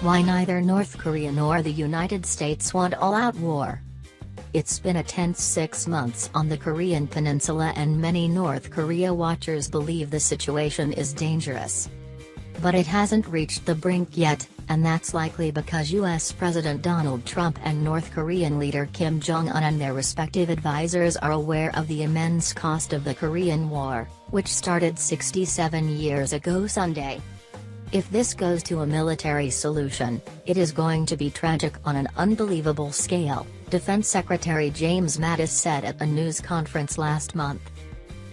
Why neither North Korea nor the United States want all-out war. It's been a tense 6 months on the Korean peninsula, and many North Korea watchers believe the situation is dangerous. But it hasn't reached the brink yet, and that's likely because US President Donald Trump and North Korean leader Kim Jong-un and their respective advisors are aware of the immense cost of the Korean War, which started 67 years ago Sunday. If this goes to a military solution, it is going to be tragic on an unbelievable scale, Defense Secretary James Mattis said at a news conference last month.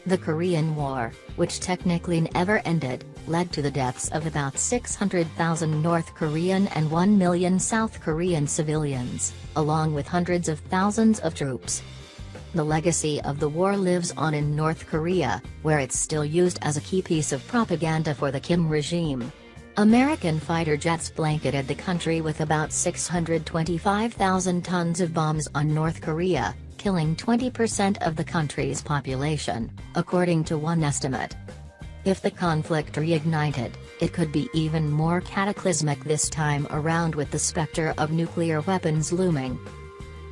The Korean War, which technically never ended, led to the deaths of about 600,000 North Korean and 1 million South Korean civilians, along with hundreds of thousands of troops. The legacy of the war lives on in North Korea, where it's still used as a key piece of propaganda for the Kim regime. American fighter jets blanketed the country with about 625,000 tons of bombs on North Korea, killing 20% of the country's population, according to one estimate. If the conflict reignited, it could be even more cataclysmic this time around, with the specter of nuclear weapons looming.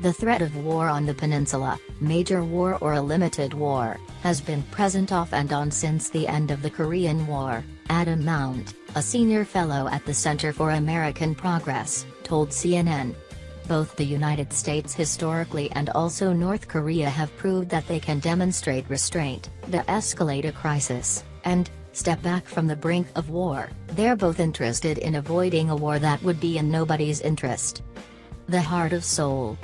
The threat of war on the peninsula, major war or a limited war, has been present off and on since the end of the Korean War, Adam Mount, a senior fellow at the Center for American Progress, told CNN. Both the United States historically and also North Korea have proved that they can demonstrate restraint, de-escalate a crisis, and step back from the brink of war. They're both interested in avoiding a war that would be in nobody's interest. The heart of Seoul.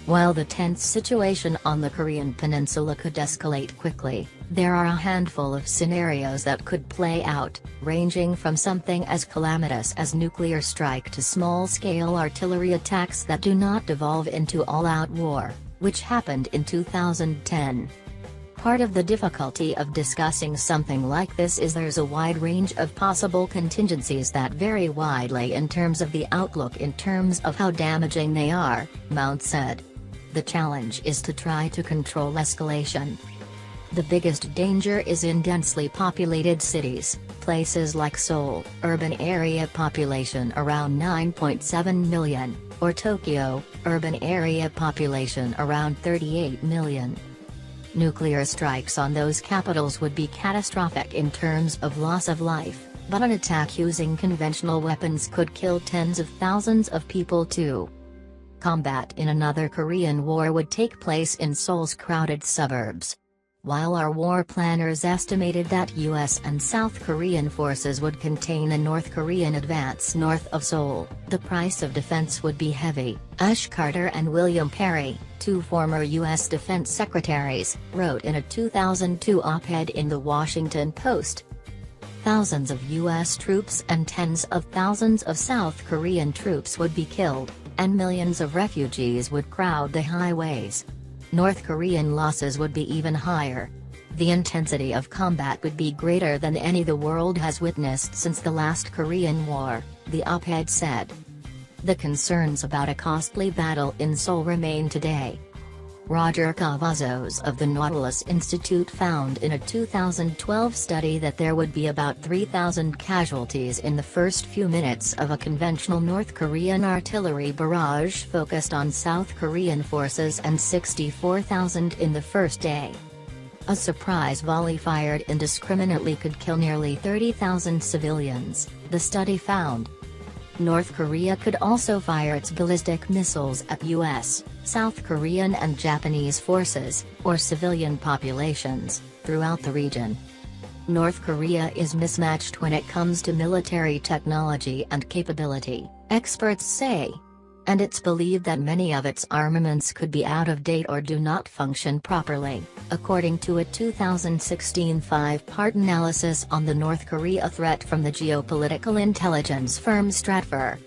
While the tense situation on the Korean peninsula could escalate quickly, there are a handful of scenarios that could play out, ranging from something as calamitous as nuclear strike to small-scale artillery attacks that do not devolve into all-out war, which happened in 2010. Part of the difficulty of discussing something like this is there's a wide range of possible contingencies that vary widely in terms of the outlook, in terms of how damaging they are, Mount said. The challenge is to try to control escalation. The biggest danger is in densely populated cities, places like Seoul, urban area population around 9.7 million, or Tokyo, urban area population around 38 million. Nuclear strikes on those capitals would be catastrophic in terms of loss of life, but an attack using conventional weapons could kill tens of thousands of people too. Combat in another Korean war would take place in Seoul's crowded suburbs. While our war planners estimated that US and South Korean forces would contain a North Korean advance north of Seoul, the price of defense would be heavy, Ash Carter and William Perry, two former US defense secretaries, wrote in a 2002 op-ed in The Washington Post. Thousands of US troops and tens of thousands of South Korean troops would be killed, and millions of refugees would crowd the highways. North Korean losses would be even higher. The intensity of combat would be greater than any the world has witnessed since the last Korean War, the op-ed said. The concerns about a costly battle in Seoul remain today. Roger Cavazos of the Nautilus Institute found in a 2012 study that there would be about 3,000 casualties in the first few minutes of a conventional North Korean artillery barrage focused on South Korean forces and 64,000 in the first day. A surprise volley fired indiscriminately could kill nearly 30,000 civilians, the study found. North Korea could also fire its ballistic missiles at US, South Korean and Japanese forces, or civilian populations, throughout the region. North Korea is mismatched when it comes to military technology and capability, experts say. And it's believed that many of its armaments could be out of date or do not function properly, according to a 2016 5-part analysis on the North Korea threat from the geopolitical intelligence firm Stratfor.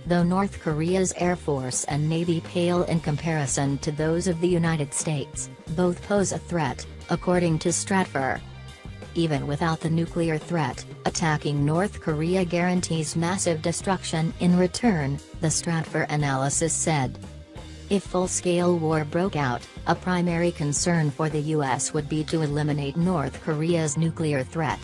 Though North Korea's Air Force and Navy pale in comparison to those of the United States, both pose a threat, according to Stratfor. Even without the nuclear threat, attacking North Korea guarantees massive destruction in return, the Stratfor analysis said. If full-scale war broke out, a primary concern for the US would be to eliminate North Korea's nuclear threat.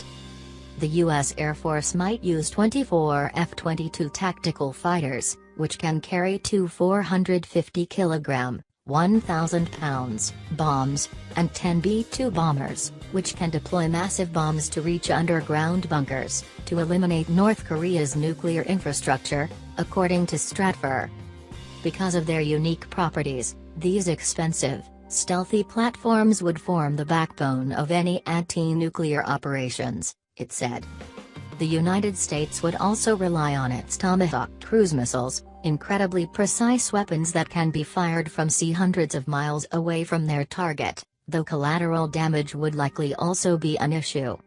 The U.S. Air Force might use 24 F-22 tactical fighters, which can carry two 450-kilogram, 1,000 pounds, bombs, and 10 B-2 bombers, which can deploy massive bombs to reach underground bunkers, to eliminate North Korea's nuclear infrastructure, according to Stratfor. Because of their unique properties, these expensive, stealthy platforms would form the backbone of any anti-nuclear operations, it said. The United States would also rely on its Tomahawk cruise missiles, incredibly precise weapons that can be fired from sea hundreds of miles away from their target, though collateral damage would likely also be an issue.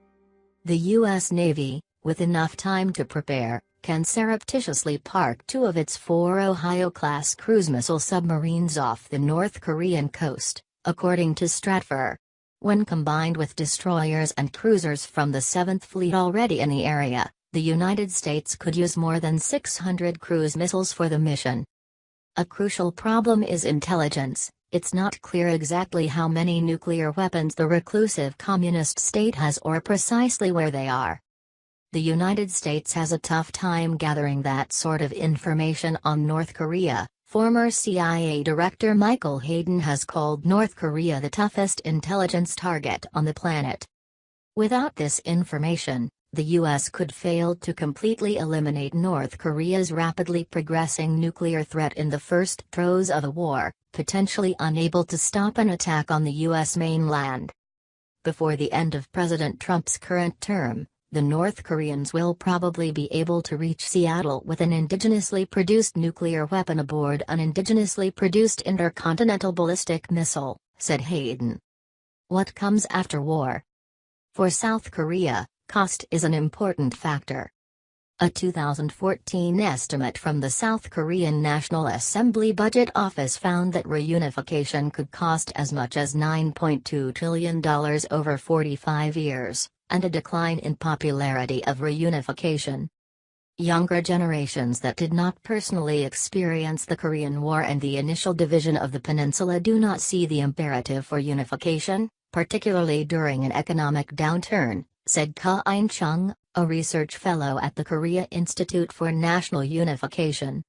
The U.S. Navy, with enough time to prepare, can surreptitiously park two of its 4 Ohio-class cruise missile submarines off the North Korean coast, according to Stratfor. When combined with destroyers and cruisers from the 7th Fleet already in the area, the United States could use more than 600 cruise missiles for the mission. A crucial problem is intelligence. It's not clear exactly how many nuclear weapons the reclusive communist state has or precisely where they are. The United States has a tough time gathering that sort of information on North Korea. Former CIA Director Michael Hayden has called North Korea the toughest intelligence target on the planet. Without this information, the U.S. could fail to completely eliminate North Korea's rapidly progressing nuclear threat in the first throes of a war, potentially unable to stop an attack on the U.S. mainland. Before the end of President Trump's current term, the North Koreans will probably be able to reach Seattle with an indigenously produced nuclear weapon aboard an indigenously produced intercontinental ballistic missile, said Hayden. What comes after war? For South Korea, cost is an important factor. A 2014 estimate from the South Korean National Assembly Budget Office found that reunification could cost as much as $9.2 trillion over 45 years. And a decline in popularity of reunification. Younger generations that did not personally experience the Korean War and the initial division of the peninsula do not see the imperative for unification, particularly during an economic downturn, said Ka In-chung, a research fellow at the Korea Institute for National Unification.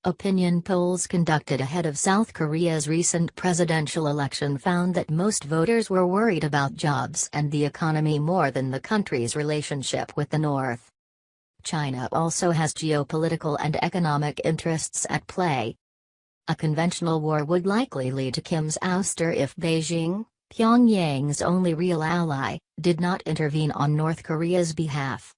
Opinion polls conducted ahead of South Korea's recent presidential election found that most voters were worried about jobs and the economy more than the country's relationship with the North. China also has geopolitical and economic interests at play. A conventional war would likely lead to Kim's ouster if Beijing, Pyongyang's only real ally, did not intervene on North Korea's behalf.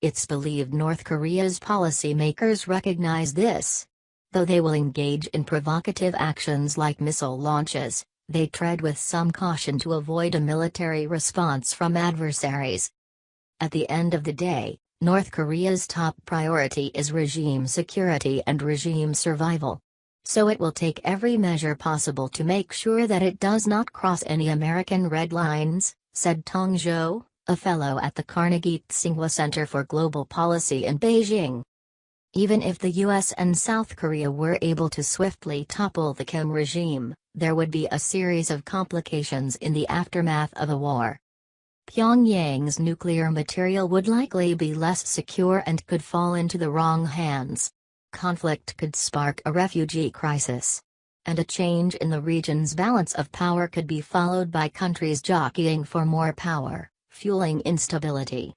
It's believed North Korea's policymakers recognize this. Though they will engage in provocative actions like missile launches, they tread with some caution to avoid a military response from adversaries. At the end of the day, North Korea's top priority is regime security and regime survival. So it will take every measure possible to make sure that it does not cross any American red lines, said Tong Zhou, a fellow at the Carnegie Tsinghua Center for Global Policy in Beijing. Even if the U.S. and South Korea were able to swiftly topple the Kim regime, there would be a series of complications in the aftermath of a war. Pyongyang's nuclear material would likely be less secure and could fall into the wrong hands. Conflict could spark a refugee crisis. And a change in the region's balance of power could be followed by countries jockeying for more power, fueling instability.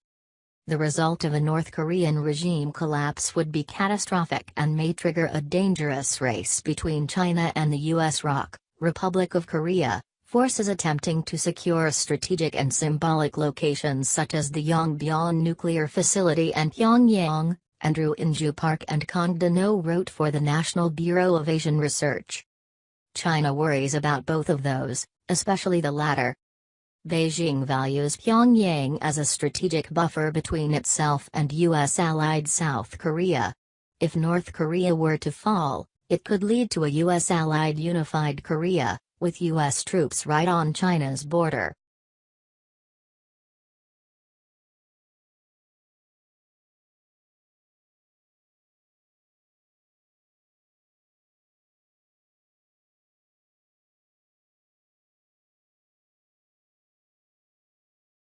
The result of a North Korean regime collapse would be catastrophic and may trigger a dangerous race between China and the U.S. ROC, Republic of Korea, forces attempting to secure strategic and symbolic locations such as the Yongbyon nuclear facility and Pyongyang, Andrew Inju Park and Kongdano wrote for the National Bureau of Asian Research. China worries about both of those, especially the latter. Beijing values Pyongyang as a strategic buffer between itself and U.S.-allied South Korea. If North Korea were to fall, it could lead to a U.S.-allied unified Korea, with U.S. troops right on China's border.